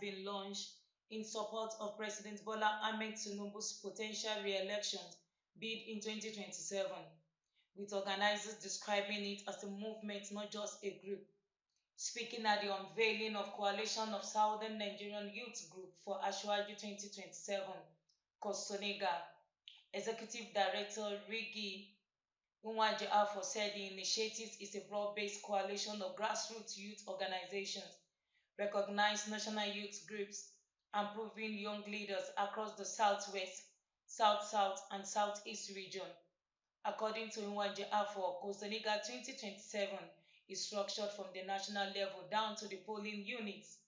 been launched in support of President Bola Ahmed Tinubu's potential re-election bid in 2027, with organizers describing it as a movement, not just a group. Speaking at the unveiling of Coalition of Southern Nigerian Youth Group for Asiwaju 2027, Kosonega, Executive Director Rikki Nwajiofor said the initiative is a broad-based coalition of grassroots youth organizations, recognized national youth groups, and proven young leaders across the Southwest, South-South, and Southeast region. According to Nwajiofor, Kosoniga 2027 is structured from the national level down to the polling units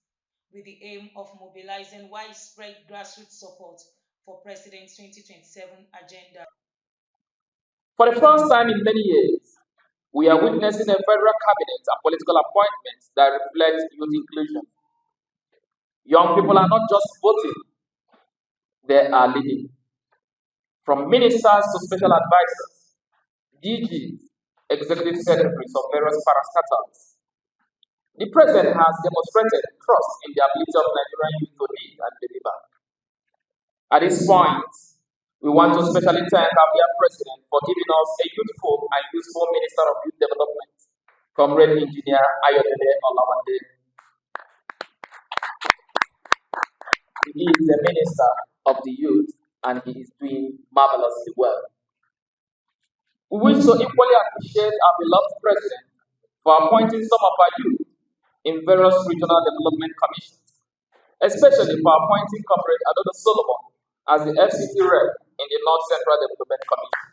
with the aim of mobilizing widespread grassroots support for President's 2027 agenda. For the first time in many years, we are witnessing a federal cabinet and political appointments that reflect youth inclusion. Young people are not just voting, they are leading. From ministers to special advisors, DGs, executive secretaries of various parastatals, the president has demonstrated trust in the ability of Nigerian youth to lead and deliver. At this point, we want to specially thank our dear president for giving us a youthful and useful minister of youth development, Comrade Engineer Ayodele Olawande. He is the minister of the youth and he is doing marvelously well. We wish to equally appreciate our beloved president for appointing some of our youth in various regional development commissions, especially for appointing Comrade Adodo Solomon as the FCT rep in the North Central Development Commission.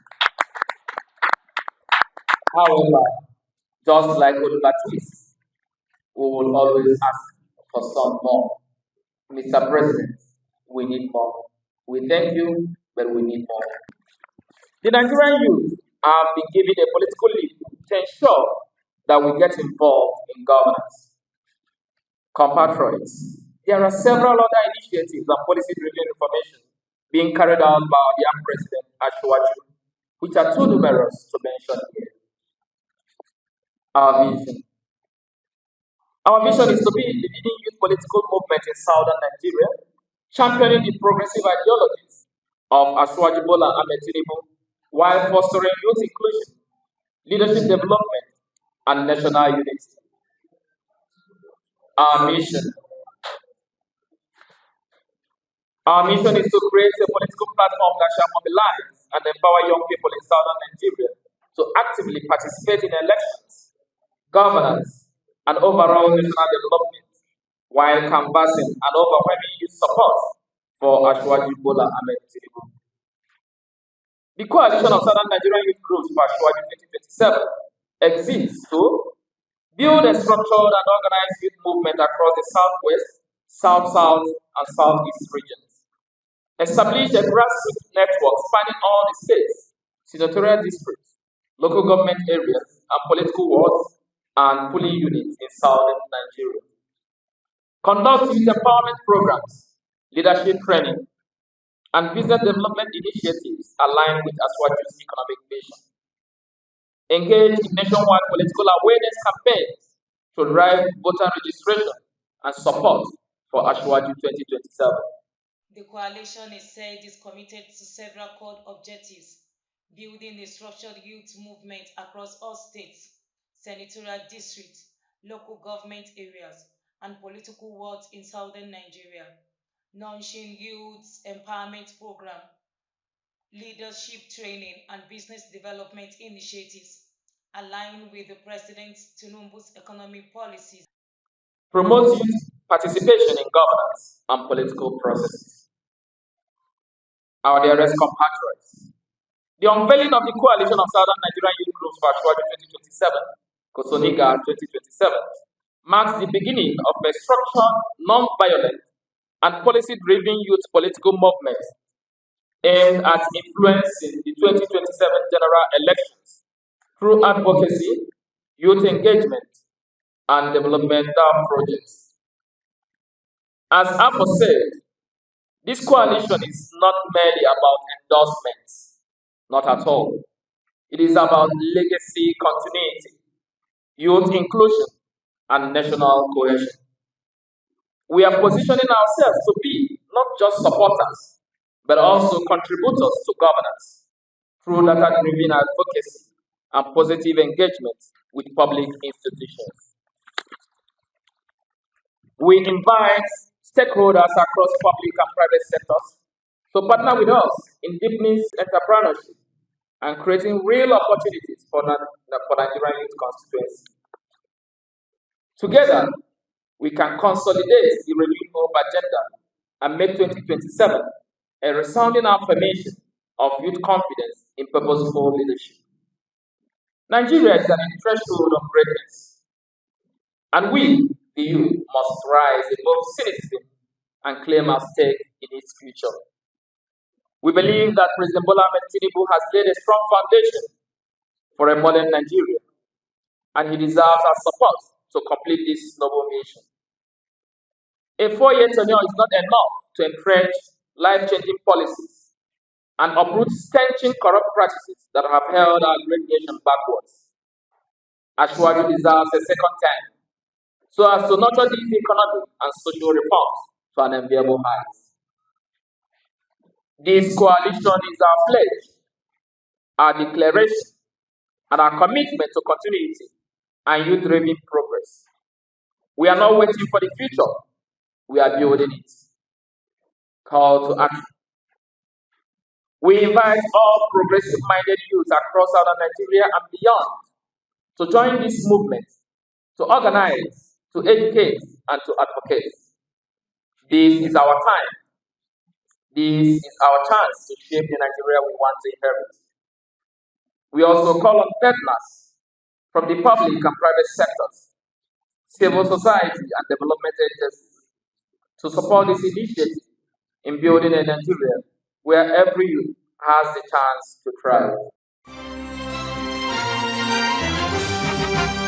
However, just like Oliver Twist, we will always ask for some more. Mr. President, we need more. We thank you, but we need more. The Nigerian youth have been given a political lead to ensure that we get involved in governance. Compatriots, there are several other initiatives and policy-driven information being carried out by our dear President Asiwaju, which are too numerous to mention here. Our vision. Our vision is to be the leading youth political movement in southern Nigeria, championing the progressive ideologies of Asiwaju Bola Ahmed Tinubu, while fostering youth inclusion, leadership development, and national unity. Our mission. Our mission is to create a political platform that shall mobilize and empower young people in southern Nigeria to actively participate in elections, governance, and overall national development, while canvassing an overwhelming youth support for Asiwaju Bola Ahmed Tinubu. The Coalition of Southern Nigerian Youth Groups for Asiwaju 2027 exists to build a structured and organized youth movement across the Southwest, South-South, and Southeast regions. Establish a grassroots network spanning all the states, senatorial districts, local government areas, and political wards and polling units in southern Nigeria. Conduct youth empowerment programs, leadership training, and business development initiatives aligned with Asiwaju's economic vision. Engage in nationwide political awareness campaigns to drive voter registration and support for Asiwaju 2027. The coalition is said is committed to several core objectives, building a structured youth movement across all states, senatorial districts, local government areas, and political wards in southern Nigeria, launching youth empowerment program, leadership training, and business development initiatives aligned with the President Tinubu's economic policies. Promote youth participation in governance and political processes. Our dearest compatriots, the unveiling of the Coalition of Southern Nigerian Youth Groups for Asiwaju 2027, Kosoniga 2027, marks the beginning of a structured, non-violent, and policy-driven youth political movement aimed at influencing the 2027 general elections through advocacy, youth engagement, and developmental projects. As Afo said, this coalition is not merely about endorsements, not at all. It is about legacy continuity, youth inclusion, and national cohesion. We are positioning ourselves to be not just supporters, but also contributors to governance through data-driven advocacy and positive engagement with public institutions. We invite stakeholders across public and private sectors to partner with us in deepening entrepreneurship and creating real opportunities for Nigerian youth constituency. Together, we can consolidate the renewed hope agenda and make 2027 a resounding affirmation of youth confidence in purposeful leadership. Nigeria is at a threshold of greatness, and we, the youth, must rise above cynicism and claim our stake in its future. We believe that President Bola Ahmed Tinubu has laid a strong foundation for a modern Nigeria, and he deserves our support to complete this noble mission. A 4-year tenure is not enough to entrench life-changing policies and uproot stenching corrupt practices that have held our great nation backwards. Asiwaju deserves a second term so as to nurture these economic and social reforms to an enviable height. This coalition is our pledge, our declaration, and our commitment to continuity and youth-driven progress. We are not waiting for the future, we are building it. Call to action. We invite all progressive-minded youth across southern Nigeria and beyond to join this movement, to organize, to educate, and to advocate. This is our time. This is our chance to shape the Nigeria we want to inherit. We also call on partners from the public and private sectors, civil society, and development agencies to support this initiative in building a Nigeria where every youth has the chance to thrive.